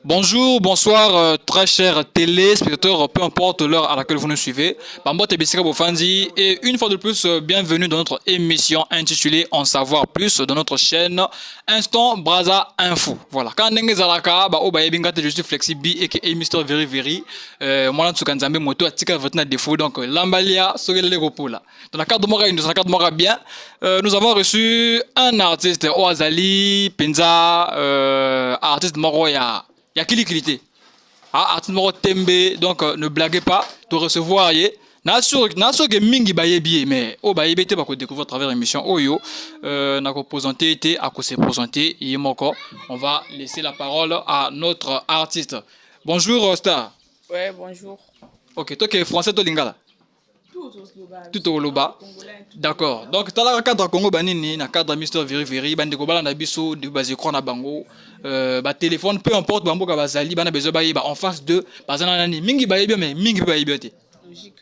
Bonjour, bonsoir, très chers téléspectateurs, peu importe l'heure à laquelle vous nous suivez. Bambote Bessika Bofandi et une fois de plus, bienvenue dans notre émission intitulée En savoir plus dans notre chaîne Instant Braza Info. Voilà. Quand Nenge Zalaka, ba oba ebingate je suis flexible et que Mister Very Very, moi Tsukanzambe moto atika votre défaut donc Lambalia Sogele Gopola. Dans la carte de Mora, dans la carte de Mora bien, nous avons reçu un artiste Oazali Penza, artiste Moroya. Il y a qui l'utilité. Ah, artiste tembe, donc ne blaguez pas, de recevoir, n'a sûr que mingi baye bien, mais oh baye bete pas découvrir à travers l'émission Oyo, n'a ko présenté été à ko se présenter, on va laisser la parole à notre artiste. Bonjour Star. Ouais, bonjour. Ok, toi qui es français, toi lingala. Tout au loba. D'accord. Donc, tu as la cadre Congo Banini, na cadre Mister Very Very, bande ko bala na biso, de base na bango, téléphone, peu importe, bambo ka bazali, bana bezo ba en face de, bazana nani, mingi ba bien, mais mingi ba te. Logique.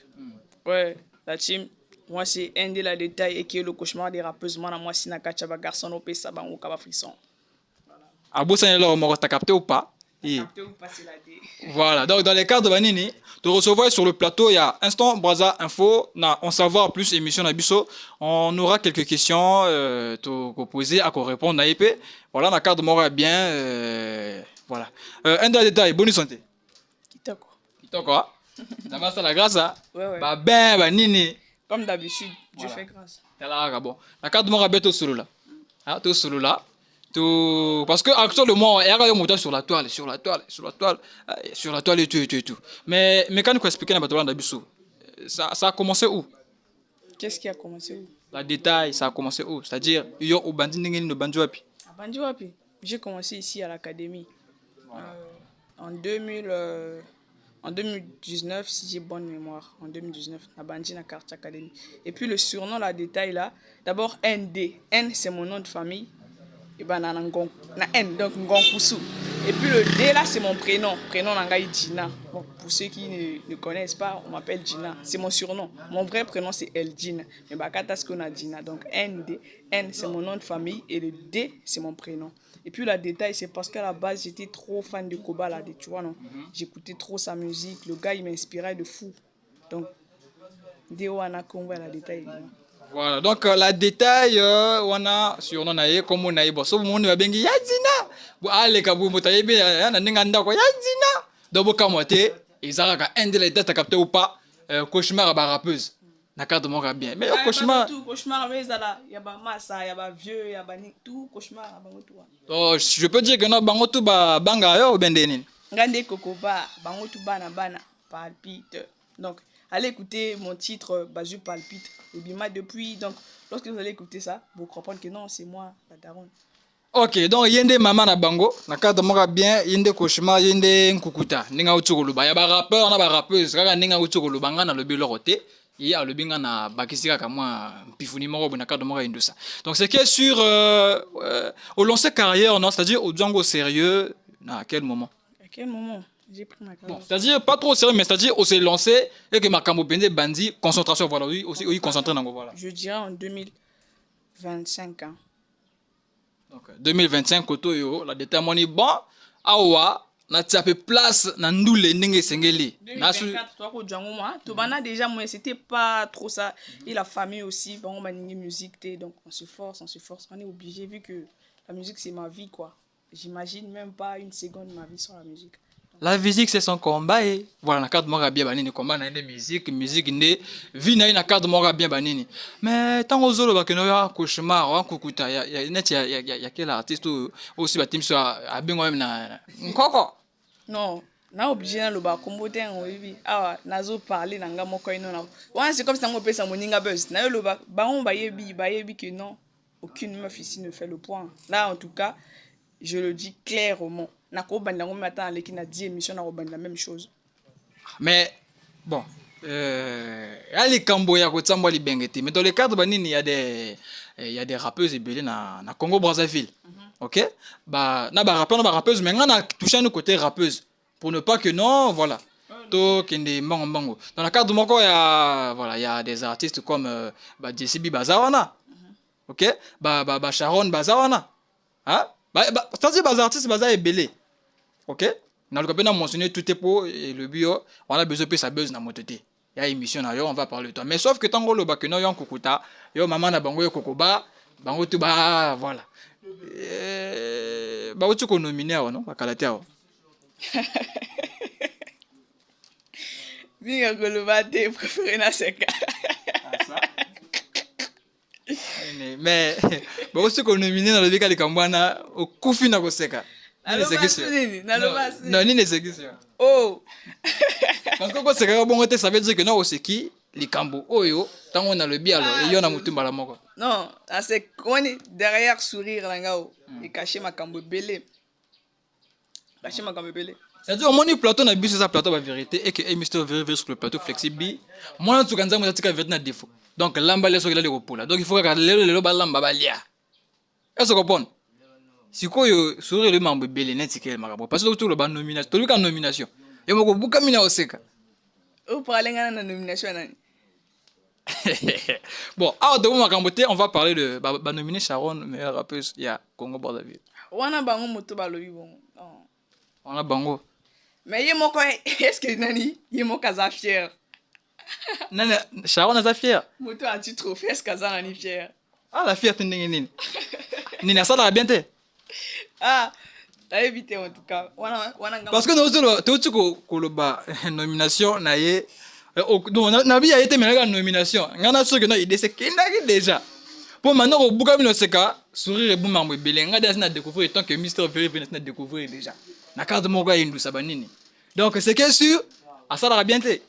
Ouais, la team, moi c'est un de la détail et qui est le cauchemar des rappeuses. Moi, moi, si na kachaba garçon au pesa bango kaba frisson. Abou ça là, on t'a capté ou pas? Voilà, donc dans les cadres de Banini, de recevoir sur le plateau, il y a Instant Braza Info, on savoir plus émission Nabiso, on aura quelques questions te poser, à quoi répondre, voilà, la carte de mort bien, voilà. Un des détails, bonne santé. Kitoko. Kitoko, hein? Ça va, ça la grâce, hein? Ouais. Bah ben, Banini. Comme d'habitude, voilà. Je fais grâce. Bon. La carte de mort bien, tout solo là. Ah, tout solo là. Parce que actuellement il y a un moteur sur la toile et tout. Mais quand nous expliquons ça a commencé où? Qu'est-ce qui a commencé où? La détail, ça a commencé où? C'est-à-dire yo au bandi n'engeni no banjo wapi? À Banjo wapi? J'ai commencé ici à l'académie. Voilà. En 2019, si j'ai bonne mémoire, en 2019, à Bandi na carte académie. Et puis le surnom, la détail là, d'abord ND. N c'est mon nom de famille. Et ben na N donc Ngonkusu. Et puis le D là c'est mon prénom nangai Gina. Bon, pour ceux qui ne connaissent pas, on m'appelle Gina, c'est mon surnom. Mon vrai prénom c'est Eldine, mais bakata ce qu'on a Gina. Donc ND, N c'est mon nom de famille et le D c'est mon prénom. Et puis la détail c'est parce qu'à la base j'étais trop fan de Koba là, tu vois non. J'écoutais trop sa musique, le gars il m'inspirait de fou. Donc Deo Anakongo la détail. Voilà, donc la détail, on a sur on a comme on a bon, so monde va bengi yazina. Bu ale ka bu motaye be ya na ninga ndako yazina. Dobo kamote, izaraka endele data capté ou pas, cauchemar ba rappeuse. Na cadre mon bien. Mais cauchemar. Tout cauchemar mais ça y a ba massa, y a ba vieux, y a ba tout cauchemar bango tout. Oh, je peux dire que non bango tout ba banga yo bendeni. Ngande kokoba bango tout bana palpite. Donc allez écouter mon titre Bazu palpite. Et Bima depuis, donc lorsque vous allez écouter ça, vous comprenez que non, c'est moi, la daronne. Ok, donc yende maman na bango, na cadre mora bien, yende cauchemar, yende nkukuta, ninga utuguluba, ya ba rappeur na ba rappeuse, kaka ninga utuguluba nga na lobi lorote, y a lobi nga na bakisika kama pifuni moko na cadre mora indusa. Donc c'est que sur au lancer carrière, non, c'est-à-dire au Django sérieux, à quel moment? À quel moment? J'ai pris ma carrière. Bon, c'est-à-dire pas trop sérieux, mais c'est-à-dire on s'est lancé et que ma camobende bandi, concentration, voilà, oui, aussi, oui, concentré dans voilà. Je dirais en 2025 ans. Donc 2025, koto yo, la déterminé bon, awa, na tsape place, na ndoule ndenge sengeli. 2024, toi, ko Django, moi, tout bana déjà, moi, c'était pas trop ça. Et la famille aussi, bon, on m'a dit musique, donc on se force, on est obligé, vu que la musique, c'est ma vie, quoi. J'imagine même pas une seconde ma vie sans la musique. La musique c'est son combat et voilà na cadre mora bien banini combat na musique ne vie na cadre mora bien banini mais tant aux autres ba que no ya cauchemar wa kukuta ya net ya quel artiste aussi ba team so a bengo même na nkoko non na obligé na loba kombo te ngoyibi awa nazo parler na nga moko ino na wa c'est comme ça mo pesa moninga buzz na yo loba ba on ba yebi que non aucune meuf ici ne fait le point là en tout cas je le dis clairement. Na ko banda ngom matin avec na 10 émissions na ko banda la même chose. Mais bon ali kambo ya ko tsamba li bengeti mais dans le cadre banini il y a des rappeuses et belé na Congo Brazzaville. OK? Ba na ba rappeur na ba rappeuse mais nga na toucher nous côté rappeuse pour ne pas que non voilà. To kende mbango. Dans le cadre moko ya voilà, il y a des artistes comme ba JCB Bazawana. OK? Ba Sharon Bazawana. Hein? C'est-à-dire les artistes baza est belé. OK? Dans le cas de mentionner tout est pour et le bio, on a besoin de sa buzz dans notre tête. Il y a une émission on va parler de toi. Mais sauf que tant que le bac non yon kukuta, yo maman na bango yo kokoba, bango tu ba voilà. Ba tu ko nominé non, ba kalatea. Binga koloba te préféré na seka. Mais ba tu ko nominé dans le bika de Kambwana au kufi na koseka. Non, ni ne sekisi. Oh. Parce que quand c'est bon, ça veut dire que non, c'est qui les cambo. Oh yo, tant on a le bien alors, et y en a mutumba la moko. Non, c'est qu'on est derrière sourire là ngao et cacher ma cambo belé. Cacher ma cambo belé. C'est-à-dire, mon plateau n'a bu ça plateau la vérité et que Mister vérifie sur le plateau flexible. Moi, en tout cas, moi, j'ai un défaut. Donc, l'amba laisse regarder le repos là. Donc, il faut regarder le lamba balia. Est-ce que vous comprenez? Si quoi sourire le membre belé net c'est marabo parce que tout le ban nomination, tout le cas nomination. Et moi, beaucoup mina oseka. Ou parler ngana na nomination nani. Bon, alors de Makambote, on va parler de ba nominer Sharon meilleure rappeuse il y a Congo Brazzaville. Wana bango moto balobi bon. On a bango. Mais yemoko est-ce que nani yemoko za fier. Nana Sharon a fier. Moto a tu trophée est-ce que za nani fier. Ah la fierté nini. Nina ça la bien té. Ah, t'as évité en tout cas. Parce que nous tout ko le ba nomination na ye donc na bi a été meilleure nomination. Ngana sûr que non il décès déjà. Pour maintenant au buka no seka sourire et boum mambo belé ngada na découvrir tant que Mister Very vient na découvrir déjà. Na carte mo ga indu sabanini. Donc c'est que sûr à ça la bien té.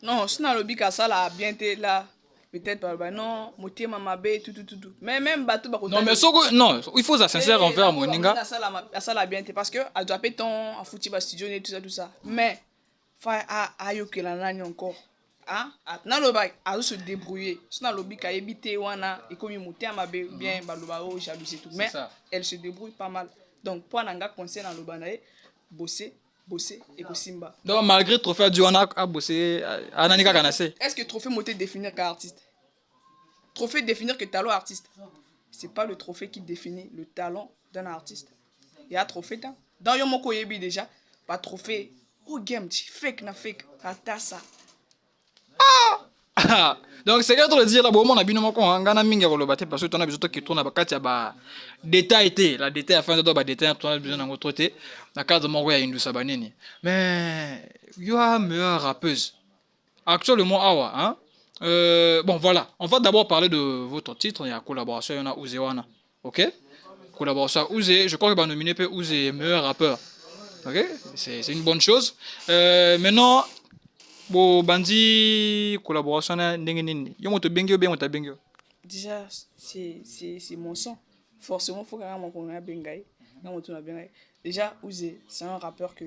Non, si na lobi ka ça la bien té là. Peut-être bah non, moitié mamabe tout. Mais même bateau ba non mais soko non, il faut ça sincère envers moninga. Ça la bien parce que a doit péton à foutu ba studio et tout ça. Mais fa ayo que la nani encore. Hein? Na lo ba a se débrouiller. Sinon lobi ka ebité wana et comme moitié mamabe bien ba lo ba o jalousie tout. Mais elle se débrouille pas mal. Donc pour nanga conseil dans lo banae bosser et Simba. Donc malgré trophée du on a bossé ananika kanase. Est-ce que trophée moté définir qu'artiste? Trophée définir que talent artiste. C'est pas le trophée qui définit le talent d'un artiste. Il y a trophée dans Yomoko Yebi déjà, pas trophée. Oh game, fake na fake, ata ça. Ah! Donc c'est quoi le dire là bon on a bien moko ngana minga ko lobate parce que ton a besoin qui tourne ba kati ba détail té la détail afin de ba détail ton a besoin dans votre côté na cadre moko ya indu sabanini mais you are meilleure rappeuse actuellement awa hein bon voilà on va d'abord parler de votre titre il y a collaboration il y en a Ouzé wana OK collaboration Ouzé je crois que va nominer peu Ouzé meilleur rappeur OK c'est une bonne chose maintenant bon bandi collaboration na ndenge nini yo moto bengi bien moto bengi déjà c'est mon son forcément faut quand même qu'on a bengai quand moto na bengai déjà Ouzé c'est un rappeur que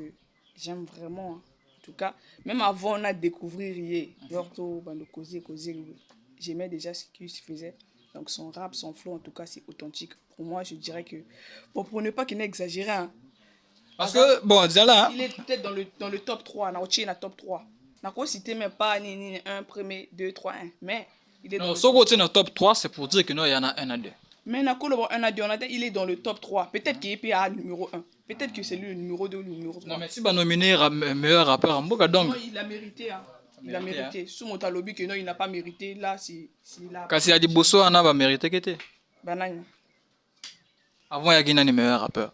j'aime vraiment hein. En tout cas même avant on a découvrir hier surtout bando causer j'aimais déjà ce qu'il faisait donc son rap son flow en tout cas c'est authentique pour moi je dirais que bon pour ne pas qu'il n'exagère hein, parce que bon déjà là il est peut-être dans le top 3 na ochi na top 3. Na ko cité même pas ni 1 premier 2 3 1 mais il est non so côté dans top 3 c'est pour dire que non il y en a un à deux mais na ko le 1 à 2 on a il est dans le top 3 peut-être qu'il est à numéro 1 peut-être que c'est lui le numéro 2 ou le numéro 3 non mais si va nominer meilleur rappeur en boka donc non, il a mérité hein. Il a mérité sous mon talobi que non il n'a pas mérité là c'est là kasi a dit bosso ana va mériter que té banane avant il y a qui meilleur rappeur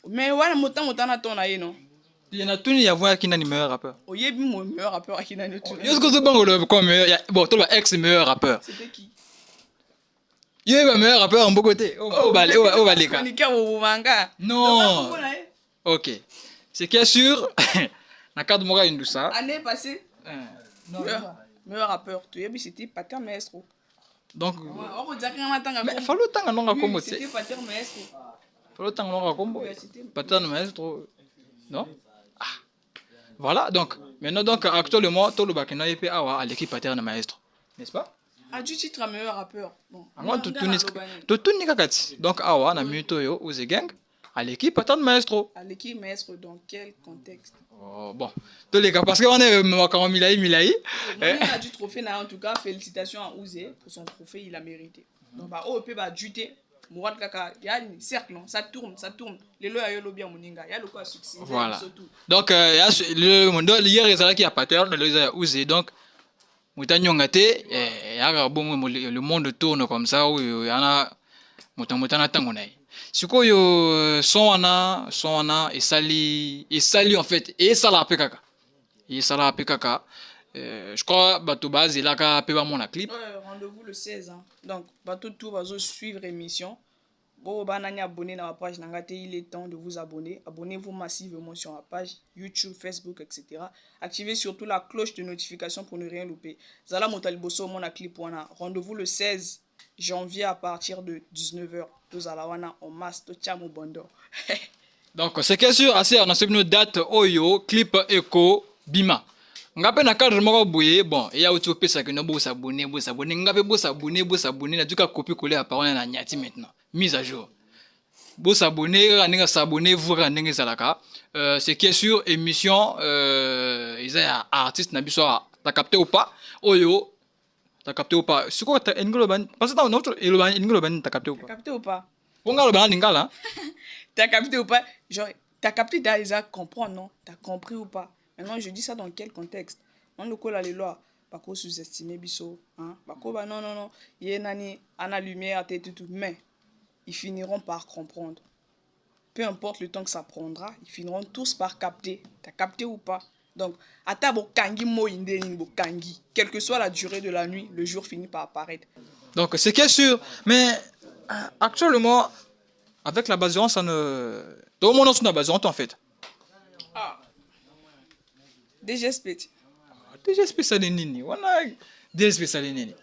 mais voilà motan na ton na non il y en a tout il y a voir qui meilleur rappeur oyebi mon meilleur rappeur qui n'a tout est-ce que c'est bon comme bon toi ex meilleur rappeur c'était qui il y a meilleur rappeur en beau côté au baleka non OK c'est qui est sûr na cadre mora indusa année passée meilleur rappeur tu yebi c'était Pater Maestro donc on redira quand mais fallo tanga nonga kombo c'était Pater Maestro fallo tanga nonga kombo Pater Maestro non ah voilà donc maintenant donc actuellement tout le bakina ep awa à l'équipe Pater Maestro n'est-ce pas a du titre à meilleur rappeur bon moi tout nika kati donc awa na minuto yo Ouzé Gang à l'équipe Pater Maestro à l'équipe Maestro dans quel contexte oh bon tous les cas parce qu'on est quand Milaï il a du trophée là en tout cas félicitations à Ouzé pour son trophée il a mérité donc bah OP va duté Mourad Kaka, il y a un cercle, non? Ça tourne. Les lois, il y a le bien moninga. Il y a le quoi succès. Voilà. Donc, le monde, hier, il y a qui a pattern, le donc, le monde tourne comme ça, où il y a un tangonai. Si quoi, et sali en fait, et ça la PKK. Et ça la PKK. Je crois, bateau base, il a qu'à payer mon clip. Rendez-vous le 16 ans. Donc, bateau tout va suivre l'émission. Bon, abonné dans ma page, il est temps de vous abonner. Abonnez-vous massivement sur ma page YouTube, Facebook, etc. Activez surtout la cloche de notification pour ne rien louper. Zala Motaliboso, mon clip. Rendez-vous le 16 janvier à partir de 19h. En masse, donc, c'est que sûr, assez, on a une date, Oyo, clip, Echo, Bima. Ngape na cadre moko boye bon et ya auto pesa que no bo s'abonner ngape bo s'abonner na duka copier coller à parole na nyati maintenant mise à jour bo s'abonner raninga s'abonner vous raninga salaka c'est qui est sûr émission ils a artiste na biso t'as capté ou pas oyo t'as capté ou pas c'est quoi t'as ngolo ban parce que dans notre ngolo ban t'as capté ou pas bon ngalo ban lingala t'as capté ou pas genre t'as capté déjà comprendre non t'as compris ou pas. Maintenant, je dis ça dans quel contexte? On le colle à les lois. Pas qu'on sous-estime Bisso. Hein? Non. Il y a une lumière, tout. Mais ils finiront par comprendre. Peu importe le temps que ça prendra, ils finiront tous par capter. T'as capté ou pas? Donc, quelle que soit la durée de la nuit, le jour finit par apparaître. Donc, c'est qu'est sûr. Mais actuellement, avec la base, ça ne. Tout le monde a une base en fait. DGSP. DGSP ça n'est nini. On a DGSP ça n'est nini.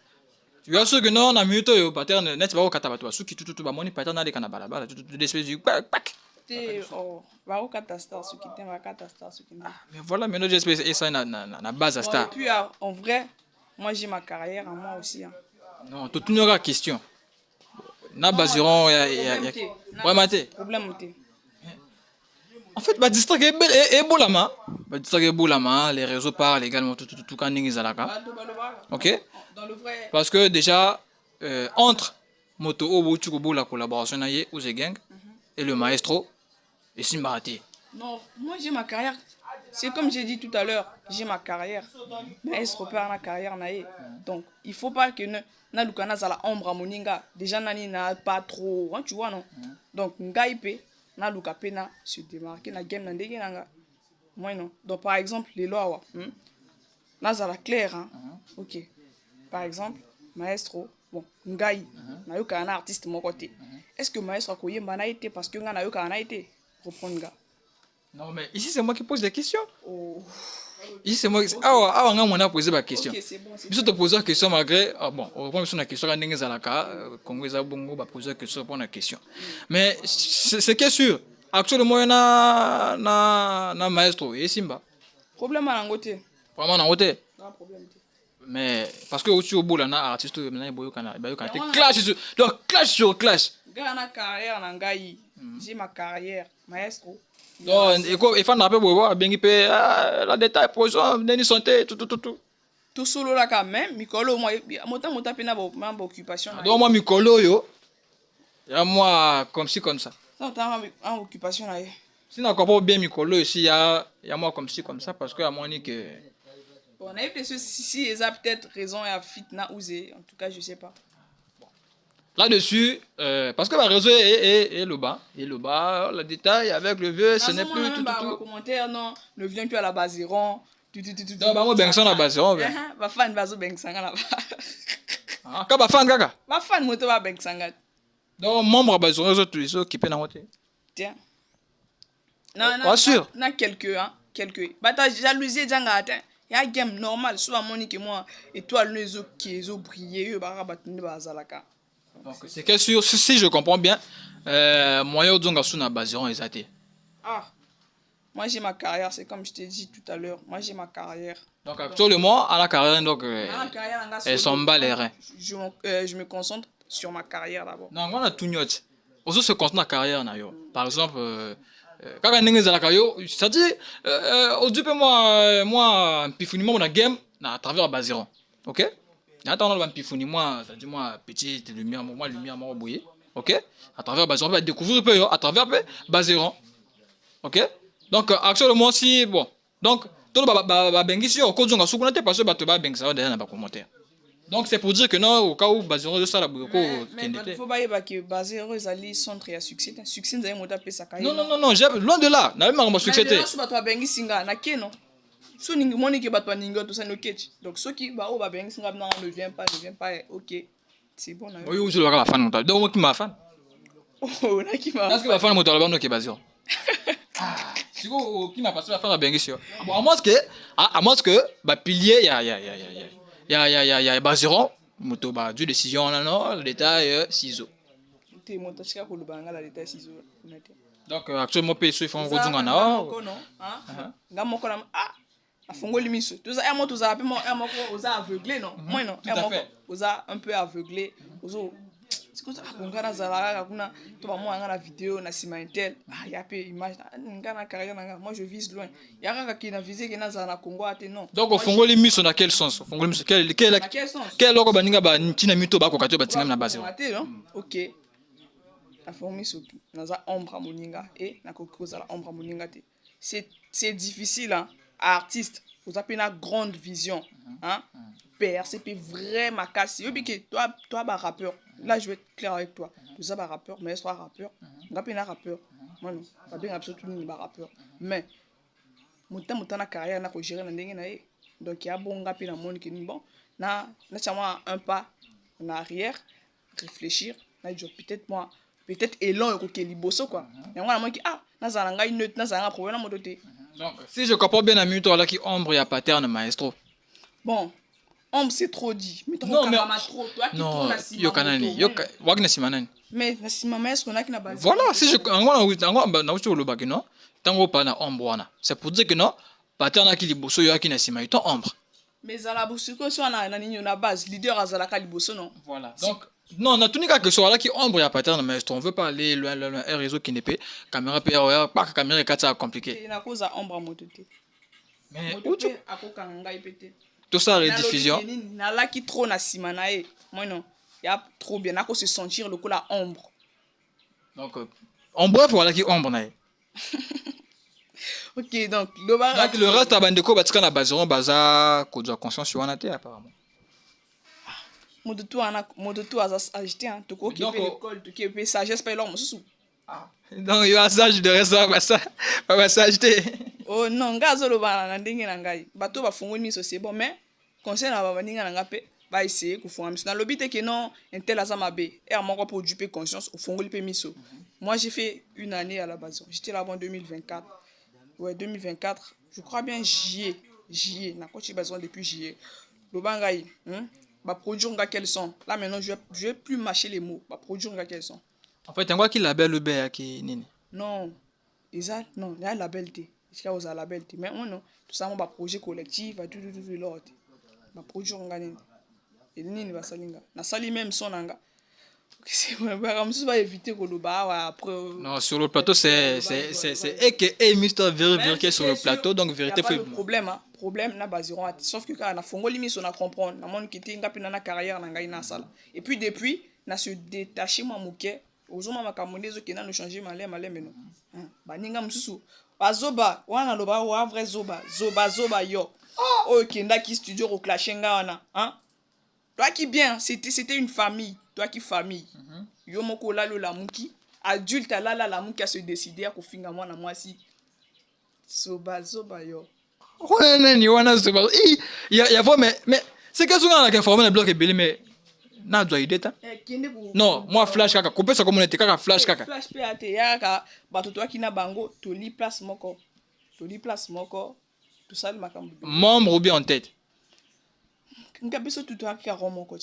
Tu vois ce que non on a muto yo pattern net ba ko kata bato suki tout ba moni pattern na de kana bala tout DGSP du pak. Ba ko kata star suki te ba kata star suki. Mais voilà mais notre DGSP et ça na base à star. Et puis en vrai, moi j'ai ma carrière en moi aussi hein. Non, toute une autre question. Na baseron vraiment té. Problème té. En fait, les réseaux parlent également tout quand ok. Parce que déjà entre Moto Obo la collaboration naie Gang et le maestro et Simbati. Non, moi j'ai ma carrière. C'est comme j'ai dit tout à l'heure, j'ai ma carrière. Maestro perd ma carrière naie. Donc il faut pas que na lukana za la ombre moninga. Déjà nani n'a pas trop, hein, tu vois non. Donc ngaipe na luka pena se démarquer na game na ndenge nanga moi non donc par exemple les lois là ça va clair hein OK par exemple maestro bon ngai na yoka na artiste mon côté est-ce que maestro koyemba na été parce que nga na yoka na été reprendre nga non mais ici c'est moi qui pose des questions ici c'est moi ah nga mona poser ma question biso te poser question malgré bon on reprend sur la question ka ndenge zalaka Congo za bongo ba poser question pour la question mais c'est que sûr actuellement na maestro et Simba problème à ngote vraiment na ngote pas problème mais parce que au bola na artiste na boyo kana clash sur clash gana carrière na ngai j'ai ma carrière maestro. Donc, il faut n'appeler pour bien qu'il la détail position de santé tout solo là quand même Mikolo moi mota pena ma occupation donc moi Mikolo yo ya moi comme ci comme ça non t'as en occupation là si n'a pas bien Mikolo ici ya moi comme ci comme ça parce que à moi ni que bon on a eu si ils a peut-être raison et à fitna oser en tout cas je sais pas. Là-dessus, parce que le réseau est le bas, le détail avec le vieux, ce n'est plus tout. Commentaire, non, ne viens plus à la Baziron. Non, bah moi, Benson à Baziron. Bah, fan Bazo Benson là-bas. Ah, quand fan, gaga. Bah, fan moto à Benson. Donc, membre à Baziron, tous les autres qui peuvent en voter. Tiens. Non, sûr. Non, quelques. Bah, t'as jalousie, Djanga, attends. Il y a un game normal, soit Monique et moi, et toi, les autres qui ont brillé, bah, Bazalaka. Donc, c'est que sûr, si je comprends bien, moi, je suis dans Baziron et moi j'ai ma carrière, c'est comme je t'ai dit tout à l'heure. Moi j'ai ma carrière. Donc, actuellement, à la carrière, donc, elles sont bas les reins. Je me concentre sur ma carrière d'abord. Non, moi, on a tout niot. On se concentre sur la carrière. Par exemple, quand on est dans la carrière, c'est-à-dire, aujourd'hui, moi, pifouniment, on a game à travers Baziron. Ok? Attends, on a pifouni, moi, c'est-à-dire, moi, petite lumière, moi, bouillée. ok, à travers Bazeron, on va découvrir un peu à travers Bazeron, ok. Donc actuellement si bon, donc tout le bengi si au cause on a soukounate parce que bato ba bengi ça va derrière na ba commentaire. Donc c'est pour dire que non au cas où Bazeron de ça la beaucoup mais il faut pas que Bazeron ezali centre ya succès succès nzali moto apesa kai non j'ai loin de là na même succès te so bato bengi singa na keno so ningi moni ke bato ninga to ça no ketch donc ceux qui ba o ba bengi singa ne vient pas ok c'est bon. Oui ou je la fan monta donc moi qui m'a fan oh na qui m'a est-ce que la fan monta là bas no ke Bazeron si vous qui m'a passé la fan à bengi sur bon à moins que ba pilier ya Bazeron moto ba du décision là non le détail ciseaux te moto chika ko lubanga la détail ciseaux donc actuellement pe so font rodunga na nga moko na afongoli miso toza ya moto za pe mo ya moko oza aveuglé non moi non ya moko oza un peu aveuglé ozo siko ça ngana za la kuna to ba mo nga na vidéo na simantel ya pe image ngana carrière nga moi je vise loin ya kaka ki na viser que na za na Congo ate non donc fongoli miso dans quel sens fongoli miso quel loko baninga ba ntina mito ba ko kato ba tinga na base ok la forme soki naza ombre moninga et na kokoza la ombre moninga te c'est difficile hein artiste vous avez une grande vision hein perceper vraiment casse yo biki toi ba rappeur là je vais être clair avec toi tu es ba rappeur mais soit rappeur nga pe na rappeur moi non pas bien absolument ba rappeur mais muta na carrière na ko gérer na ndenge na ye donc ya bonga pe na monde que bon na chama un pas en arrière réfléchir na dire peut-être élan ko ke liboso quoi et moi ki nazala ngai neutre nazala problème na moto te. Donc si je comprends bien ami toi là qui ombre ya pattern maestro bon ombre c'est trop dit mais non mais trop toi qui non yo kanani yo wagna simanani mais na sima maestro na ki na base voilà si je ngwa na ucho lo bakino tango pa na ombre wana c'est pour dire que non pattern ki liboso yo ki na sima ito ombre mais zala busiko so na nini na base leader azala ka liboso non voilà donc non, on a tout cas que soit là qui ombre ya pattern mais on veut pas aller loin un réseau qui n'est pas caméra PRR pas caméra 4 ça compliqué. Il na cause ombre moto te. Mais où tu akoka ngai pété. Tout ça rediffusion. Na la qui trop na simana e. Moi non, il y a trop bien à se sentir le coup la ombre. Donc en bref voilà qui ombre na. OK donc le reste à bandeko batika na Bazeron baza ko doit conscience sur wana te apparemment. Moto tu as agité hein to ko kepe l'école to kepe sagesse pas l'homme sous donc il y a sage de resta pas sagité oh non ngazo lo bana na ndenge na ngai bato ba fungoni miso c'est bon mais conseil na ba ninga na ngape ba essayer ko funga miso na lobite que non intel azama be et à moko pour duper conscience au fungoli pe miso. Moi j'ai fait une année à la base j'étais là-bas en 2024 ouais 2024 je crois bien juillet na coach besoin depuis juillet lo bangai bah produire quels sont là maintenant je vais plus mâcher les mots bah produire quels sont en fait quoi qui label le bé qui nini non exact non il y a label t est-ce qu'il y a label t mais non tout ça bah projet collectif tout l'autre bah produire nini et nini va salinga na sali même son nanga c'est bah comme ça va éviter que le bas après non sur le plateau c'est et que Mister vérifier sur le plateau donc vérité fait problème na Bazeron sauf que quand na fongoli miso na comprendre na mon kiti ngapi na carrière na ngai na sala et puis depuis na se détacher moi moké ozoma makambo zo kena no changer malem non baninga mususu bazoba wana loba wa vrai zoba yo OK ndaki studio au clashenga wana toi qui bien c'était une famille toi qui famille yo moko la la muki adulte la muki a se décider à ko finga moi na moi si zoba yo ouais nani wana zoba il y a mais c'est que souvent la informer le bloc est belé mais na doit aider ta non moi flash kaka couper ça comme on était kaka flash kaka flash pe ate ya ka bato toi qui na bango to li place moko tout ça le makambo membre ou bien en tête nka biso tout toi qui a romoko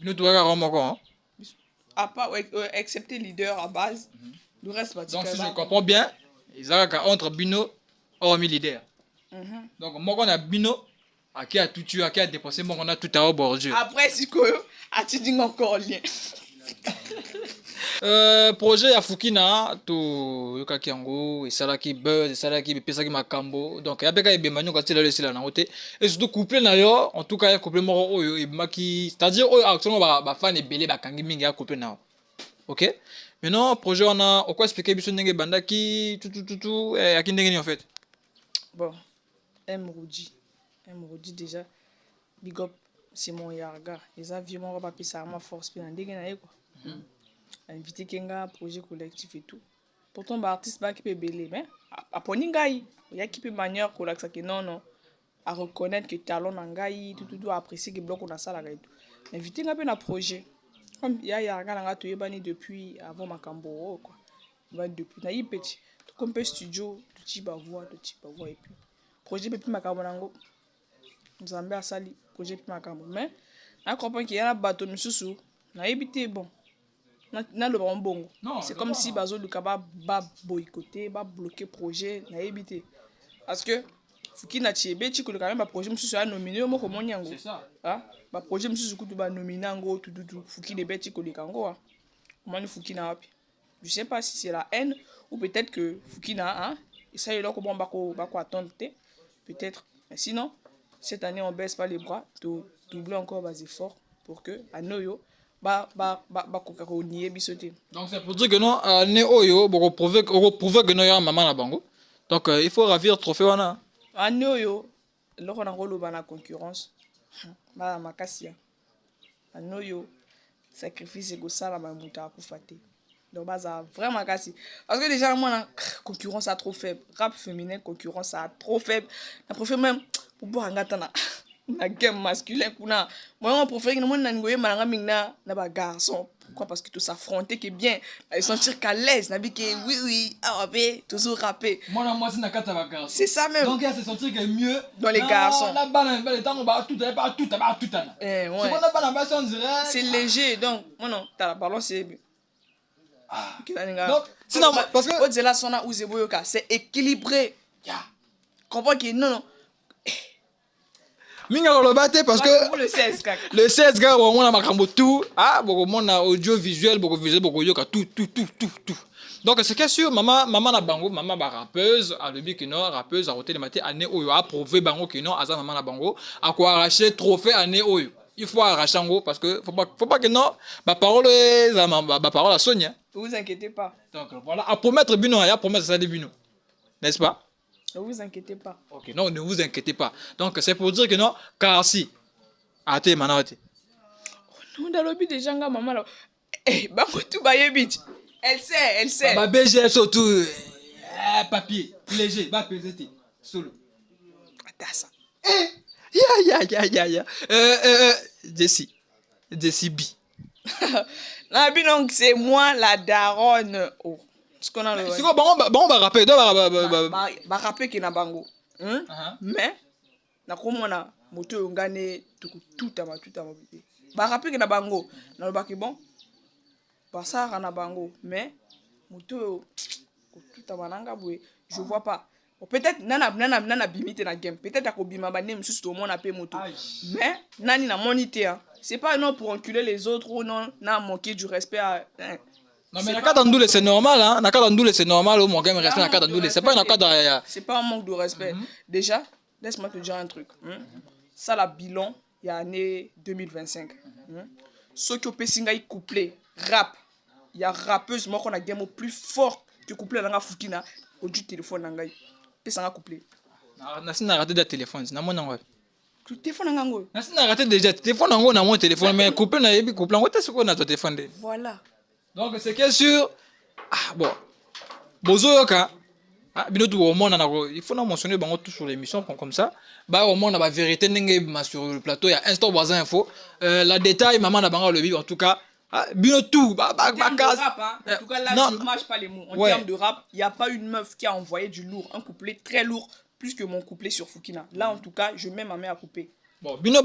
nous doit romoko hein à part excepté leader à base le reste va donc si je comprends bien ils ont entre Bino hormis leader donc moi on a Bino qui a tout tué qui a dépensé moi on a tout à au bord Dieu après si quoi a tu dit encore lien Projet ya Fukina to yokaki yango esalaki buzz esalaki bepesaki makambo donc ya beka ebema nyongo atila lesila nango te et surtout couple na yo en tout cas ya couple moko oyo ebimaki c'est-à-dire oyo actuellement ba fan ebele bakangi mingi ya couple na yo. OK, maintenant projet wana okwa expliquer biso ndenge bandaki tout yaki ndenge ni en fait. Bon, Mroudi déjà big up Simon Yarga les avions on va pas ça ma force puis ndenge na ye quoi. Invité Kenga projet collectif et tout. Pourtant bah artiste ba qui peut belé mais aponi ngai il y a qui peut manière ko laksa que non à reconnaître que talent ngai tout apprécier que bloc on a ça là et tout. Invité nga pe na projet comme il y a Yarga nga to yebani depuis avant Makambo quoi. Va depuis na petit comme peu studio tout ba voix et puis projet pe Makambo nango Nzambe asali projet pe Makambo mais na comprend qu'il y a bateau misusu na yebité bon na le bongo c'est comme si bazo luka ba boycotter ba bloquer projet na yebité parce que Fukina Tiebe ti ko le quand même ba projet misusu a nominé mo ko monyango c'est ça hein ba projet misusu kutu ba nominé ngo tout Fukina beti ko le kango hein comment Fukina wapi je sais pas si c'est la haine ou peut-être que Fukina hein et ça il a ko bon ba ko attendre peut-être mais sinon cette année on baisse pas les bras doubler encore bas efforts pour que à Noyo donc c'est pour dire que non né oyo boko prouver que non ya maman na bango donc il faut ravir trophée wana ane oyo loko na koloba na concurrence ba makasi ane oyo sacrifice ekosala mamuta akufa te donc baza vraiment makasi parce que déjà moi na concurrence a trop faible rap féminin concurrence a trop faible na préfère même pour boire ngata na game masculin kuna moi on préfère que nous na ngoye malanga mingna na ba garçon pourquoi parce que tout s'affronter qui est bien ils sentir qu'à l'aise na bi que oui rapper toujours rapper moi c'est na kata ba garçon c'est ça même donc il se sentir que mieux dans les garçons la balle le temps on va tout ouais c'est on a pas la base on dirait c'est léger donc moi non t'as la balance c'est donc sinon parce que Odzela sona uzeboyoka c'est équilibré comprends que non minga koloba te parce que le 16 gars on a makambo tout boko mona audio visuel boko yoka tout donc c'est que sûr maman na bango maman ba rappeuse a le but que non rappeuse a roté le matin année oyo a prouvé bango que non aza maman na bango a ko arracher trophée année oyo il faut arracher ngo parce que faut pas que non ba parole à Sonia vous inquiétez pas donc voilà à promettre bino ya promettre ça de bino n'est-ce pas. Ne vous inquiétez pas. Ok, non, ne vous inquiétez pas. Donc, c'est pour dire que non, car si. Ate, manate. Non, dans le but des gens, maman, là. Eh, bah, tout baye bitch. Elle sait. Bah, BG, surtout. Papier, léger, bah, pesé, solo. Attends ça. Ya. Jessie B. Non, donc, c'est moi, la daronne. Oh. C'est quoi bon va rapper ba rapper ki na bango mais na komona moto ngane tout à ma ba rapper ki na bango na ba ki bon ba ça na bango mais moto tout à mananga boye je vois pas peut-être nana bimite na game peut-être akobima ba nem susu to mona pe moto mais nani na monité c'est pas non pour enculer les autres ou non na manquer du respect à non mais Nakata Ndoule c'est normal hein. Nakata Ndoule c'est normal au moins game respect Nakata Ndoule c'est pas une Nakata c'est pas un manque de respect. Déjà, laisse-moi te dire un truc. Ça la bilan il y a année 2025. Ceux qui ont pessinga couplé rap, il y a rappeuse moi qu'on a game au plus fort que couplé dans la Fukina au du téléphone nangai. Pessinga couplé. Na sina raté de téléphone, na mona ngwa. Le téléphone nango. Na sina raté déjà téléphone nango na mon téléphone mais couplé na yebi couplé ngwa t'es quoi na ton téléphone de. Voilà. Donc c'est que sûr bon bozoyoka binotu au monde il faut non mentionner bango tout sur l'émission comme ça bah au monde la vérité ndenge sur le plateau il y a instant voisin info la détail maman na bango le vivre en tout cas binotu en tout cas là je mâche pas les mots en termes de rap il y a pas une meuf qui a envoyé du lourd un couplet très lourd plus que mon couplet sur Fukina là en tout cas je mets ma main à couper bon bino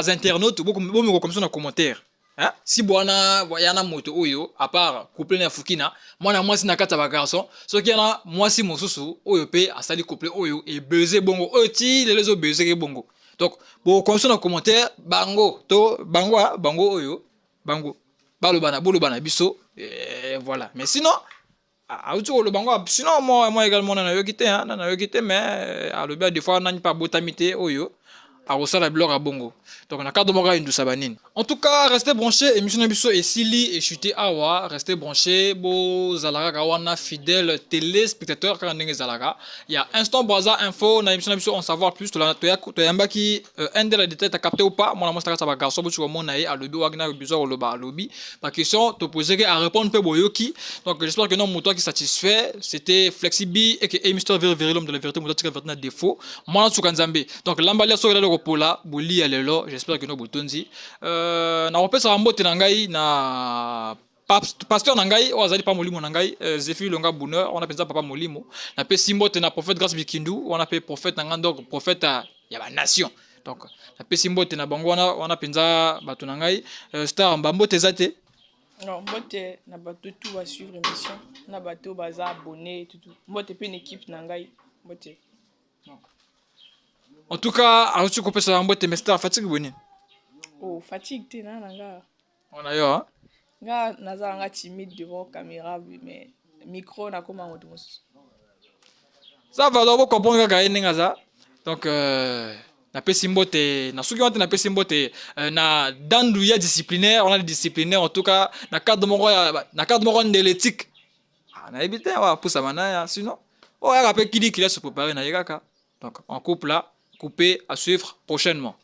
internautes beaucoup comme ça dans commentaire. Hein? Si bwana yana moto oyo à part couple na Fukina mwana mwasi na kata ba garçon so ki yana mwasi mosusu oyo pe asali couple oyo et baiser bongo oti les autres baiser bongo donc bon comme ça dans commentaire bango oyo bango balo bana biso et voilà. Mais sinon le bango sinon moi également na yo kité hein na yo kité mais à le bien des fois n'a pas botamité oyo à blog à bongo. Donc on a cadre mora indu sabanine. En tout cas, restez branchés émission Nabiso et Sili et chuté awa, restez branchés bo zalara kawana fidèle téléspectateur quand ndenge zalara. Il y a instant Braza info na émission Nabiso on savoir plus to la to yamba ki un de la détail t'as capté ou pas. Moi la monstra ça va garçon bo tu vois mon naï à le wagna bizarre le ba lobby. Ma question te poser à répondre peu boyoki. Donc j'espère que non mon toi qui satisfait, c'était Flexibi et que émission vérité l'homme de la vérité mon toi qui a défaut. Moi na Tsukanzambe. Donc l'emballer sur le pola boli ya lelo j'espère que no botonzi na opesa mbote na ngai na pasteur na ngai o azali pa molimo na ngai Zephi Longa Bonheur on appelle ça papa molimo na pe simbote na prophète Grâce Bikindu on appelle prophète na ngando prophète ya ba nation donc na pe simbote na bango on appelle ça bato na ngai star mbambote zate non mbote na bato tout va suivre émission na bato baza abonné tout mbote pe une équipe na ngai mbote. En tout cas, alors tu coupes ça en boîte, mais c'était fatigue bonne. Oh, fatigue t'es là, nanga. On a eu hein. Nga naza nga timide devant caméra mais micro na comment on dit. Ça va donc comprendre que ninga ça. Donc na pesi mbote, na suki wante na pesi mbote na dandu ya disciplinaire, on a des disciplinaires en tout cas na cadre moko de l'éthique. Ah na éviter wa pour ça manaya sinon. Oh ya rappelle qui dit qu'il a se préparer na yaka. Donc en couple là couper à suivre prochainement.